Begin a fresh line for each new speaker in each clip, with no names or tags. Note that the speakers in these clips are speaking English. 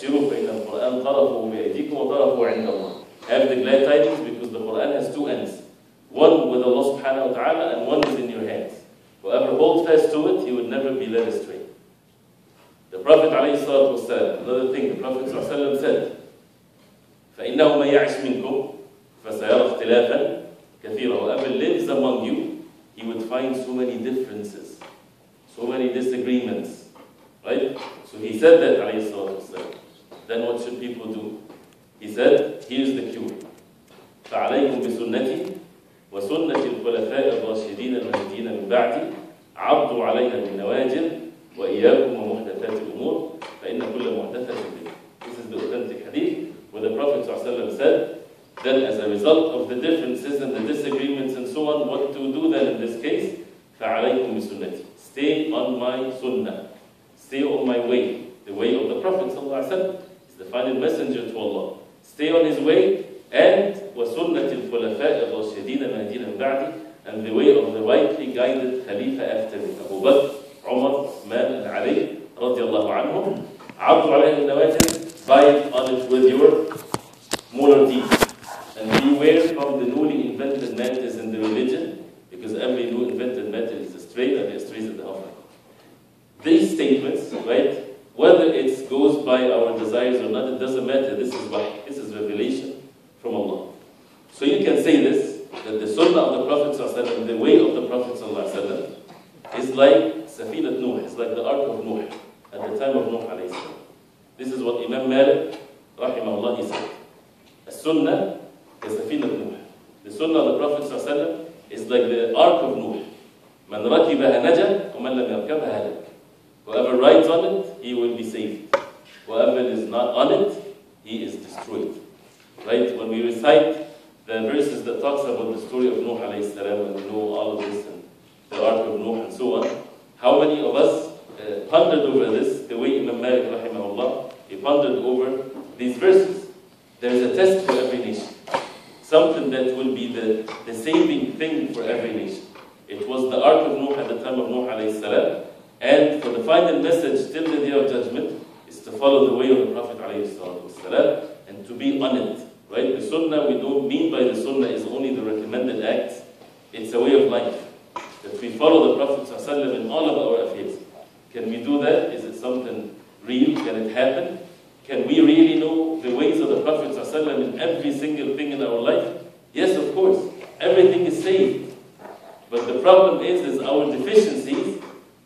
وَأَبْشِرُوا فَإِنَّ الْقُرْآنَ طَرَفُهُ بِأَيْدِيكُمْ وَطَرَفُهُ عِنْدَ اللَّهِ. Have the glad tidings, because the Quran has two ends. One with Allah subhanahu wa ta'ala, and one is in your hands. Whoever holds fast to it, he would never be led astray. The Prophet ﷺ, another thing, the Prophet ﷺ said, فَإِنَّهُ مَنْ يَعِشْ مِنْكُمْ فَسَيَرَى اخْتِلَافًا كَثِيرًا. Whoever lives among you, he would find so many differences, so many disagreements. Right? So he said that, ﷺ. Then what should people do? He said, here's the cure. فَعَلَيْكُمْ بِسُنَّتِي وَسُنَّةِ الْخُلَفَاءِ الرَّاشِدِينَ الْمَهْدِيِّينَ مِنْ بَعْدِي عَضُّوا عَلَيْهَا بِالنَّوَاجِذِ وَإِيَّاكُمْ وَمُحْدَثَاتِ الْأُمُورِ فَإِنَّ كُلَّ مُحْدَثَةٍ بِدْعَةٍ. This is the authentic hadith where the Prophet ﷺ said, then as a result of the differences and the disagreements and so on, what to do then in this case? فَعَلَيْكُمْ بِسُنَّتِي. Stay on my sunnah. Stay on my way. The way of the Prophet ﷺ is the final messenger to Allah. Stay on his way, and وَسُنَّةِ الْخُلَفَاءِ الرَّاشِدِينَ الْمَهْدِيِّينَ مِنْ بَعْدِي, and the way of the rightly guided Khalifa after me, Abu Bakr, Umar, Uthman, and Ali, radiallahu anhum. عَضُّوا عَلَيْهَا بِالنَّوَاجِذِ. Bite on it with your molar teeth. And beware from the newly invented matters in the religion, because every new invented matter is astray, and the astray is the half. These statements, right, whether it goes by our desires or not, it doesn't matter. This is wahy. This is revelation from Allah. So you can say this, that the sunnah of the Prophet ﷺ, the way of the Prophet ﷺ, is like Safinat Nuh, it's like the Ark of Nuh, at the time of Nuh alayhi salam. This is what Imam Malik, rahimahullah, he said. A sunnah is Safinat Nuh. The sunnah of the Prophet ﷺ is like the Ark of Nuh. Man rakibaha naja, wa man lam yarkabha halak. Whoever rides on it, he will be saved. Whoever is not on it, he is destroyed. Right? When we recite the verses that talks about the story of Nuh alayhi salam, and we know all of this, and the Ark of Nuh and so on, how many of us pondered over this, the way Imam Malik rahimahullah, he pondered over these verses? There is a test for every nation. Something that will be the saving thing for every nation. It was the Ark of Nuh at the time of Nuh alayhi salam. And for the final message till the Day of Judgment is to follow the way of the Prophet ﷺ and to be on it. Right? The Sunnah, we don't mean by the Sunnah is only the recommended acts. It's a way of life. That we follow the Prophet ﷺ in all of our affairs. Can we do that? Is it something real? Can it happen? Can we really know the ways of the Prophet ﷺ in every single thing in our life? Yes, of course. Everything is saved. But the problem is our deficiencies,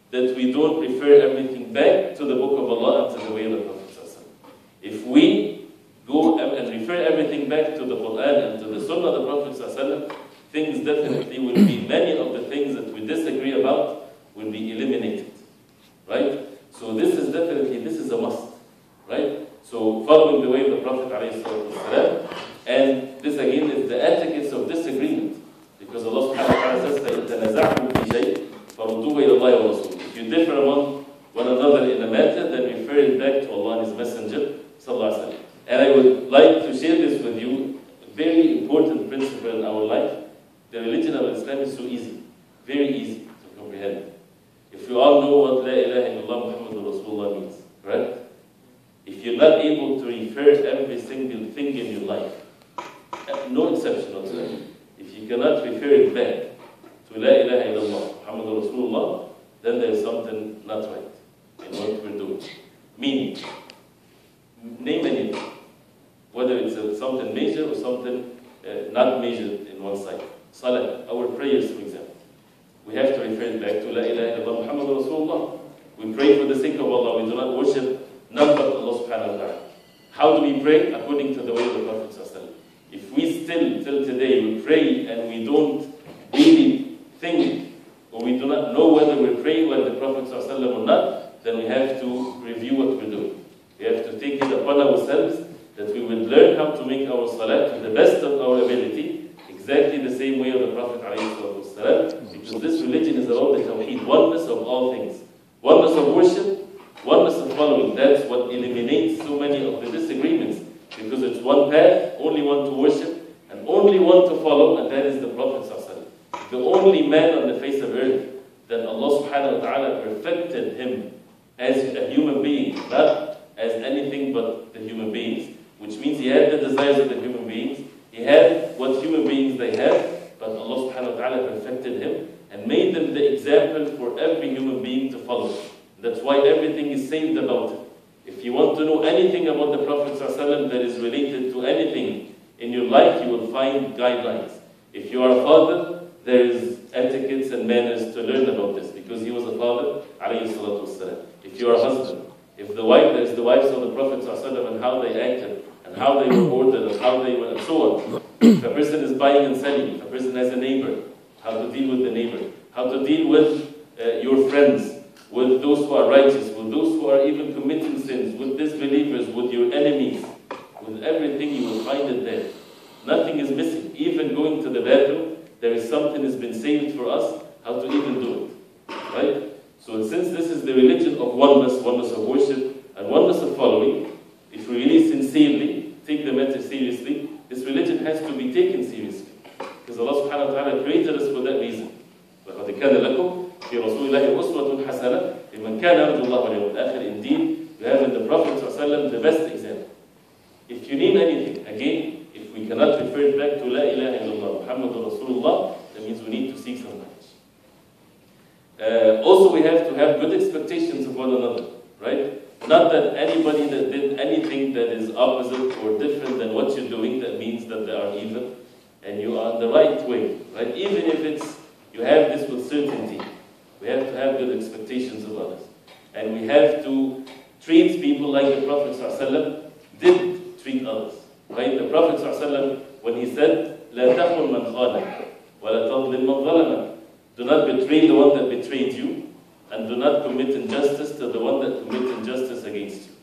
that we don't refer everything back to the Book of Allah and to the way of the Prophet ﷺ. If we go and refer everything back to the Quran and to the Sunnah of the Prophet ﷺ, things definitely will be, many of the things that we disagree about will be eliminated. Right? So this is a must. Right? So following the way of the Prophet ﷺ, and this again is the etiquette of disagreement. Because Allah subhanahu wa ta'ala says, فَإِن تَنَزَعْتُمْ فِي شَيْءٍ فَرُدُّوهُ إِلَى اللَّهِ وَرَسُولِهِ. If you differ among one another in a matter, then refer it back to Allah and His Messenger, sallallahu alaihi wasallam. And I would like to share this with you, a very important principle in our life. The religion of Islam is so easy, very easy to comprehend. If you all know what La ilaha illallah Muhammadur Rasulullah means, correct? If you're not able to refer every single thing in your life, no exception whatsoever, if you cannot refer it back to La ilaha illallah Muhammadur Rasulullah, then there's something not right in what we're doing. Meaning, name anything, whether it's something major or something not major in one side. Salah, our prayers, for example. We have to refer it back to La ilaha illallah Muhammadur Rasulullah. We pray for the sake of Allah. We do not worship none but Allah subhanahu wa ta'ala. How do we pray? According to the way of the Prophet sallallahu alaihi wasallam. If we still, till today, we pray and we don't really think, or we do not know whether we're praying like the Prophet ﷺ or not, then we have to review what we're doing. We have to take it upon ourselves that we will learn how to make our salat to the best of our ability, exactly the same way of the Prophet ﷺ, because this religion is about the tawheed, oneness of all things. Oneness of worship, oneness of following. That's what eliminates so many of the disagreements, because it's one path, only one to worship, and only one to follow, and that is the Prophet ﷺ. The only man on the face of earth that Allah subhanahu wa ta'ala perfected him as a human being, not as anything anything but the human beings, which means he had the desires of the human beings, he had what human beings they have, but Allah subhanahu wa ta'ala perfected him and made them the example for every human being to follow. That's why everything is saved about it. If you want to know anything about the Prophet ﷺ that is related to anything in your life, you will find guidelines. If you are a father, there is etiquettes and manners to learn about this, because he was a father, alayhi salatu wasalam. If you are a husband, if the wife, there is the wives of the Prophet ﷺ and how they acted, and how they were ordered, and how they were, and so on. If a person is buying and selling, if a person has a neighbor, how to deal with the neighbor, how to deal with your friends, with those who are righteous, with those who are even committing sins, with disbelievers, with your enemies, with everything, you will find it there. Nothing is missing. Even going to the bathroom, there is something has been saved for us, how to even do it. Right? So since this is the religion of oneness of worship, and oneness of following, if we really sincerely take the matter seriously, this religion has to be taken seriously. Because Allah subhanahu wa ta'ala created us for that reason. لَقَدْ كَانَ لَكُمْ فِي رَسُولِ اللَّهِ أُسْوَةٌ حَسَنَةٌ لِمَنْ كَانَ يَرْجُو اللَّهَ وَالْيَوْمَ الْآخِرِ. Indeed, you have in the Prophet ﷺ the best example. If you need anything, again, if we cannot refer it back to La ilaha illallah, Muhammadur Rasulullah, that means we need to seek some knowledge. Also, we have to have good expectations of one another, right? Not that anybody that did anything that is opposite or different than what you're doing, that means that they are evil and you are on the right way, right? Even if it's, you have this with certainty, we have to have good expectations of others. And we have to treat people like the Prophet ﷺ did treat others, right? The Prophet ﷺ, when he said, لا تخن من خانك ولا تظلم من ظلمك. Do not betray the one that betrayed you, and do not commit injustice to the one that commits injustice against you.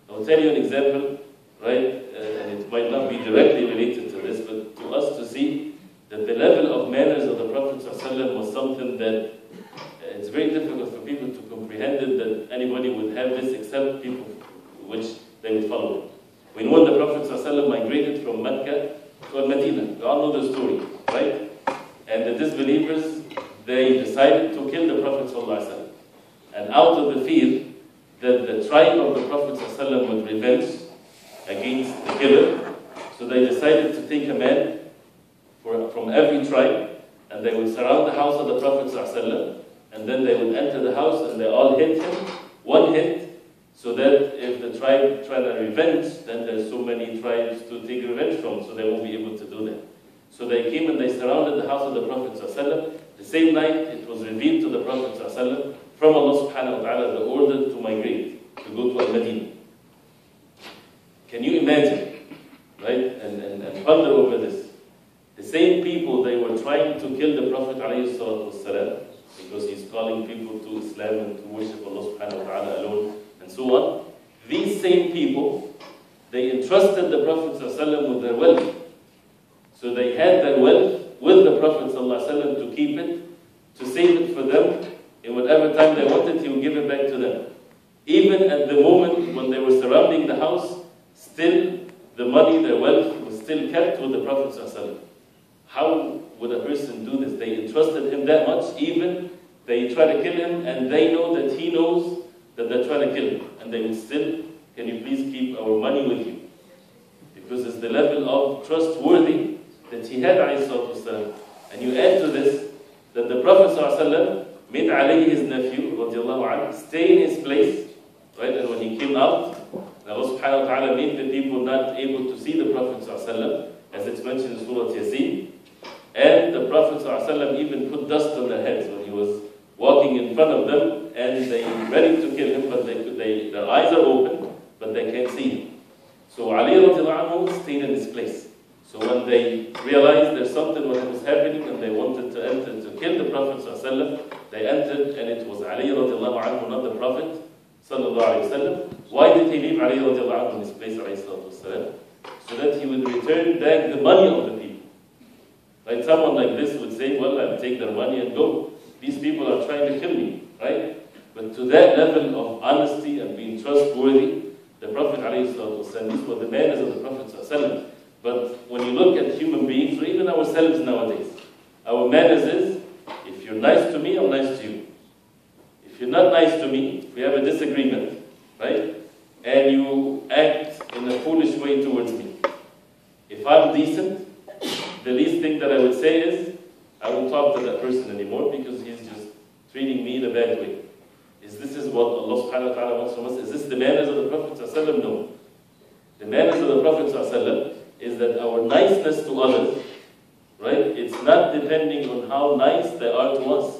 I will tell you an example, right? And it might not be directly related to this, but to us to see that the level of manners of the Prophet ﷺ was something that it's very difficult for people to comprehend it, that anybody would have this except people which they would follow it. We know when the Prophet ﷺ migrated from Mecca to Medina. We all know the story, right? And the disbelievers, they decided to kill the Prophet ﷺ. And out of the fear that the tribe of the Prophet ﷺ would revenge against the killer, so they decided to take a man from every tribe, and they would surround the house of the Prophet ﷺ, and then they would enter the house and they all hit him, one hit, so that if the tribe tried to revenge, then there's so many tribes to take revenge from, so they won't be able to do that. So they came and they surrounded the house of the Prophet ﷺ. The same night, it was revealed to the Prophet ﷺ from Allah subhanahu wa ta'ala the order to migrate, to go to Al-Madinah. Can you imagine, right, and ponder over this? The same people, they were trying to kill the Prophet ﷺ because he's calling people to Islam and to worship Allah subhanahu wa ta'ala alone and so on. These same people, they entrusted the Prophet ﷺ with their wealth. So they had their wealth with the Prophet ﷺ to keep it, to save it for them. In whatever time they wanted, he would give it back to them. Even at the moment when they were surrounding the house, still the money, their wealth, was still kept with the Prophet ﷺ. How would a person do this? They entrusted him that much, even they try to kill him, and they know that he knows that they're trying to kill him. And they would still, can you please keep our money with you? Because it's the level of trustworthy that he had, ﷺ. And you add to this, that the Prophet ﷺ made Ali, his nephew, anhu, stay in his place, right? And when he came out, Allah subhanahu wa ta'ala made the people not able to see the Prophet ﷺ, as it's mentioned in Surah Yasin. And the Prophet ﷺ even put dust on their heads when he was walking in front of them, and they were ready to kill him, but their eyes are open, but they can't see him. So Ali anhu stayed in this place. So when they realized there's something that was happening and they wanted to enter to kill the Prophet ﷺ, they entered, and it was Ali radiallahu anhu, not the Prophet sallallahu alayhi wa sallam. Why did he leave Ali radiallahu anhu in his place, alayhi salatu wasalam? So that he would return back the money of the people. Right? Someone like this would say, well, I'll take their money and go. These people are trying to kill me, right? But to that level of honesty and being trustworthy, the Prophet alayhi salatu wasalam, these were the manners of the Prophet sallallahu alayhi wa sallam. But when you look at human beings, or even ourselves nowadays, our manners is, if you're nice to me, I'm nice to you. If you're not nice to me, if we have a disagreement, right, and you act foolish way towards me. If I'm decent, the least thing that I would say is, I won't talk to that person anymore because he's just treating me in a bad way. This is what Allah subhanahu wa ta'ala wants from us? Is this the manners of the Prophet sallallahu alaihi wasallam? No. The manners of the Prophet sallallahu alaihi wasallam is that our niceness to others, right, it's not depending on how nice they are to us.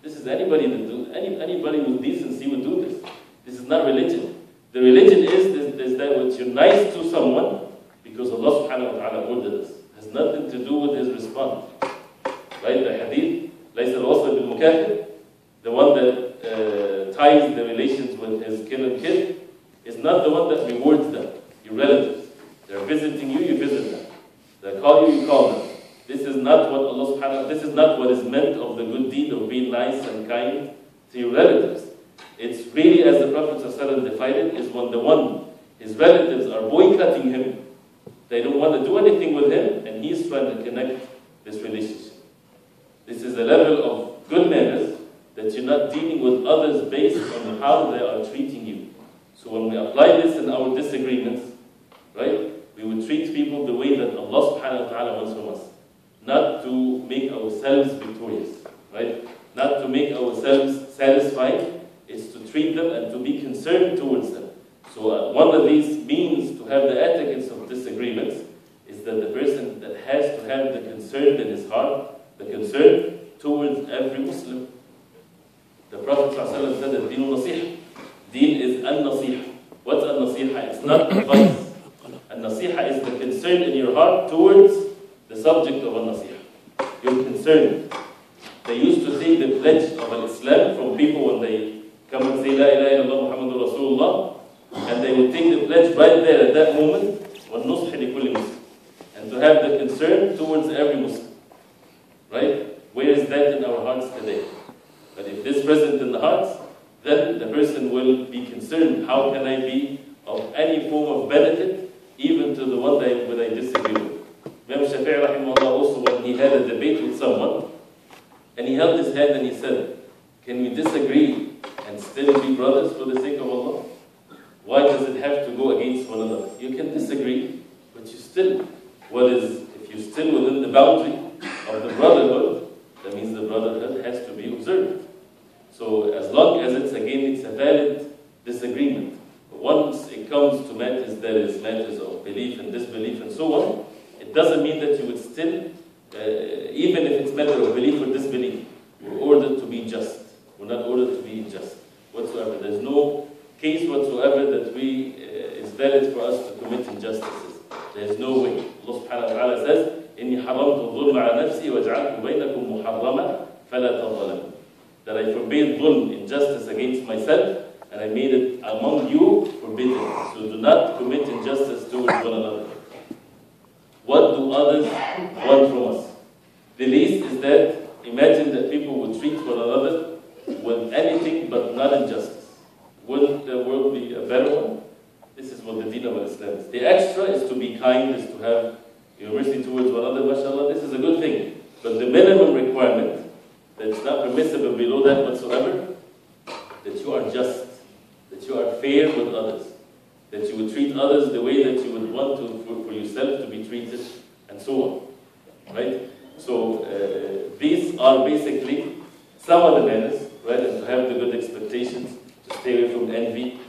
This is anybody anybody with decency would do this. This is not religion. The religion is that when you're nice to someone, because Allah subhanahu wa ta'ala ordered us. It has nothing to do with his response. Right? The hadith, لَيْسَ الْوَصْلَ بِالْمُكَافِرِ, the one that ties the relations with his kin and kid, is not the one that rewards them, your relatives. They're visiting you, you visit them. They call you, you call them. This is not what Allah subhanahu wa ta'ala, this is not what is meant of the good deed of being nice and kind to your relatives. It's really, as the Prophet ﷺ defined it, is when his relatives are boycotting him. They don't want to do anything with him, and he's trying to connect this relationship. This is a level of good manners that you're not dealing with others based on how they are treating you. So when we apply this in our disagreements, right, we would treat people the way that Allah subhanahu wa ta'ala wants from us. Not to make ourselves victorious, right? Not to make ourselves satisfied. It's to treat them and to be concerned towards them. So one of these means to have the etiquettes of disagreements is that the person that has to have the concern in his heart, the concern towards every Muslim. The Prophet ﷺ said that Deen al-Nasiha. Deen is al-Nasiha. What's al-Nasiha? It's not advice. Al-Nasiha is the concern in your heart towards the subject of al-Nasiha. You're concerned. They used to take the pledge of al-Islam from people when they come and say La ilaha illallah Muhammadur Rasulullah, and they would take the pledge right there at that moment, وَالنُّصْحِ لِكُلِّ Muslim, and to have the concern towards every Muslim. Right? Where is that in our hearts today? But if this is present in the hearts, then the person will be concerned, how can I be of any form of benefit, even to the one that I disagree with. Imam Shafi'i rahimahullah also, when he had a debate with someone, and he held his hand and he said, can we disagree and still be brothers for the sake of Allah? Why does it have to go against one another? You can disagree, but you still, if you're still within the boundary of the brotherhood, that means the brotherhood has to be observed. So as long as it's a valid disagreement. But once it comes to matters that is matters of belief and disbelief and so on, it doesn't mean that you would still, even if it's matter of belief or disbelief, we're ordered to be just. We're not ordered to be unjust whatsoever. There's no case whatsoever that is valid for us to commit injustices. There's no way. Allah subhanahu wa ta'ala says, إِنِّي حَرَمْتُ الظُّلْمَ عَلَى نَفْسِي وَجَعَلْتُ بَيْنَكُمْ مُحَرَّمًا فَلَا تَظْلَمُوا. That I forbade dhulm, injustice against myself, and I made it among you forbidden. So do not commit injustice towards one another. What do others want from us? The least is that, imagine that people would treat one another with anything but not injustice. Wouldn't the world be a better one? This is what the deen of Islam is. The extra is to be kind, is to have mercy towards one another, mashallah. This is a good thing. But the minimum requirement, that it's not permissible below that whatsoever, that you are just, that you are fair with others, that you would treat others the way that you would want for yourself to be treated, and so on. Right? So these are basically some of the manners, right? And to have the good expectations, to stay away from envy,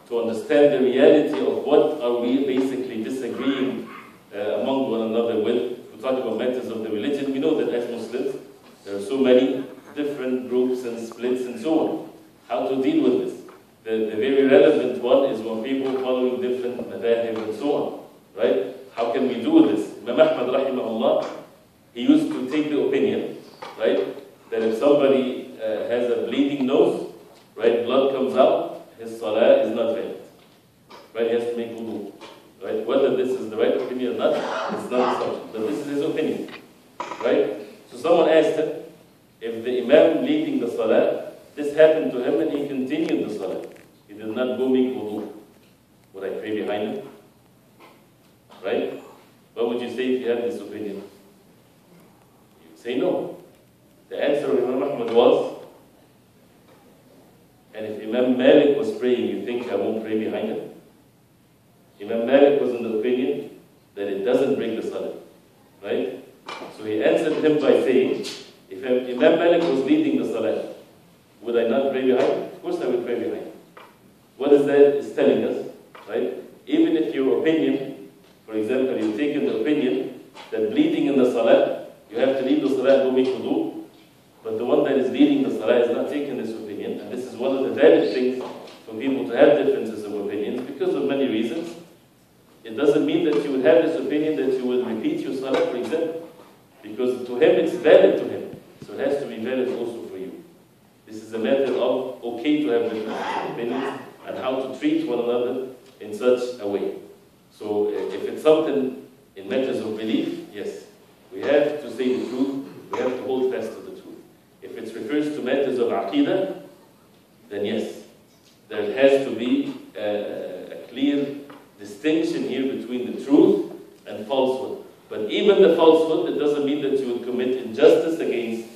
to understand the reality of what are we basically disagreeing among one another with. If we talk about matters of the religion, we know that as Muslims, there are so many different groups and splits and so on. How to deal with this? The very relevant one is when people following different madhahib and so on. Right? How can we do this? Imam Ahmad rahimahullah, he used to take the opinion, right, that if somebody has a bleeding nose, right, blood comes out, his salah is not valid. Right? He has to make wudu. Right? Whether this is the right opinion or not, it's not the subject. But this is his opinion. Right? So someone asked him, if the imam leading the salah, this happened to him and he continued the salah. He did not go make wudu. Would I pray behind him? Right? What would you say if you had this opinion? You would say no. The answer of Imam Ahmad was, and if Imam Malik was praying, you think I won't pray behind him? Imam Malik Imam Malik was leading the salah, would I not pray behind? Of course I would pray behind. What is that is telling us, right? Even if your opinion, for example, you've taken the opinion that bleeding in the salah, you have to leave the salah and go make wudu, but the one that is leading the salah is not taking this opinion, and this is one of the valid things for people to have differences of opinions because of many reasons. It doesn't mean that you would have this opinion that you will repeat your salah, for example, because to him it's valid to him, so it has to be valid also for you. This is a matter of okay to have differences of opinions and how to treat one another in such a way. So if it's something in matters of belief, yes, we have to say the truth, we have to hold fast to the truth. If it refers to matters of aqidah, then yes, there has to be a clear distinction here between the truth and falsehood. But even the falsehood, it doesn't mean that you would commit injustice against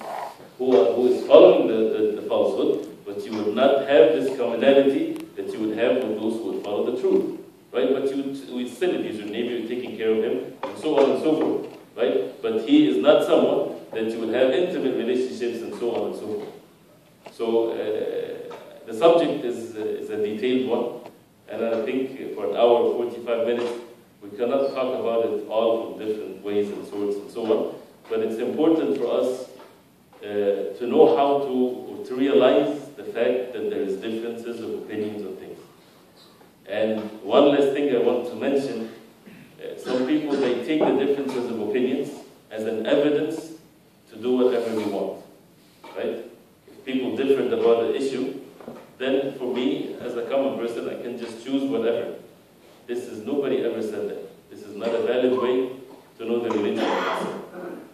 who is following the falsehood, but you would not have this commonality that you would have with those who would follow the truth. Right? But you would still abuse your neighbor, you're taking care of him, and so on and so forth. Right? But he is not someone that you would have intimate relationships and so on and so forth. So the subject is a detailed one, and I think for an hour or 45 minutes, we cannot talk about it all from different ways and sorts and so on. But it's important for us to know how to realize the fact that there is differences of opinions on things. And one last thing I want to mention, some people, they take the differences of opinions as an evidence to do whatever we want, right? If people differ about the issue, then for me, as a common person, I can just choose whatever. Nobody ever said that. This is not a valid way to know the religion,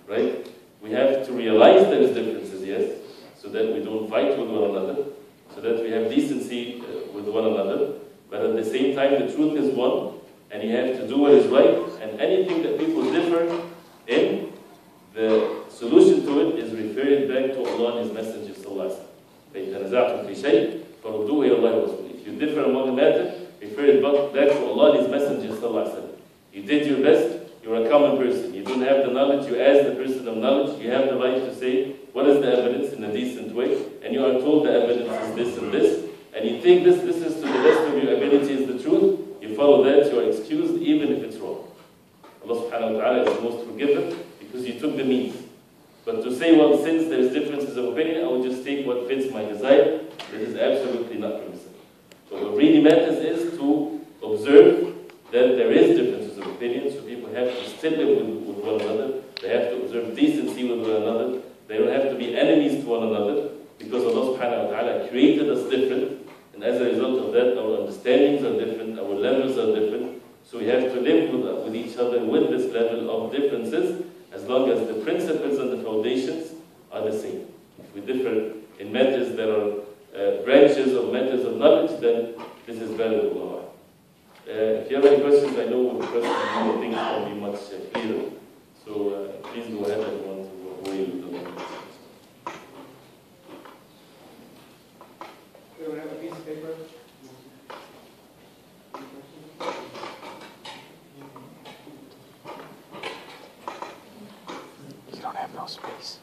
right? We have to realize there is differences, yes, so that we don't fight with one another, so that we have decency with one another, but at the same time, the truth is one, and you have to do what is right, and anything that people differ in, the solution to it is referred back to Allah and His Messenger sallallahu alaihi wasallam. If you differ among the matter, refer it back to Allah and His Messenger sallallahu alaihi wasallam. You did your best, you're a common person. You don't have the knowledge, you ask the person of knowledge, you have the right to say, what is the evidence in a decent way, and you are told the evidence is this and this, and you think this is to the best of your ability is the truth, you follow that, you are excused even if it's wrong. Allah subhanahu wa ta'ala is the most forgiving because you took the means. But to say, well, since there's differences of opinion, I will just take what fits my desire, this is absolutely not permissible. So what really matters is to observe that there is differences of opinion, so people have to still live with one another, they have to observe decency with one another, they don't have to be enemies to one another, because Allah subhanahu wa ta'ala created us different, and as a result of that, our understandings are different, our levels are different, so we have to live with each other with this level of differences, as long as the principles and the foundations are the same. If we differ in matters that are branches of matters of knowledge, then this is valuable. If you have any questions, I know with the questions things can be much clearer. So please go ahead and want to weigh with them.
Do we have a piece of paper?
You don't have no space.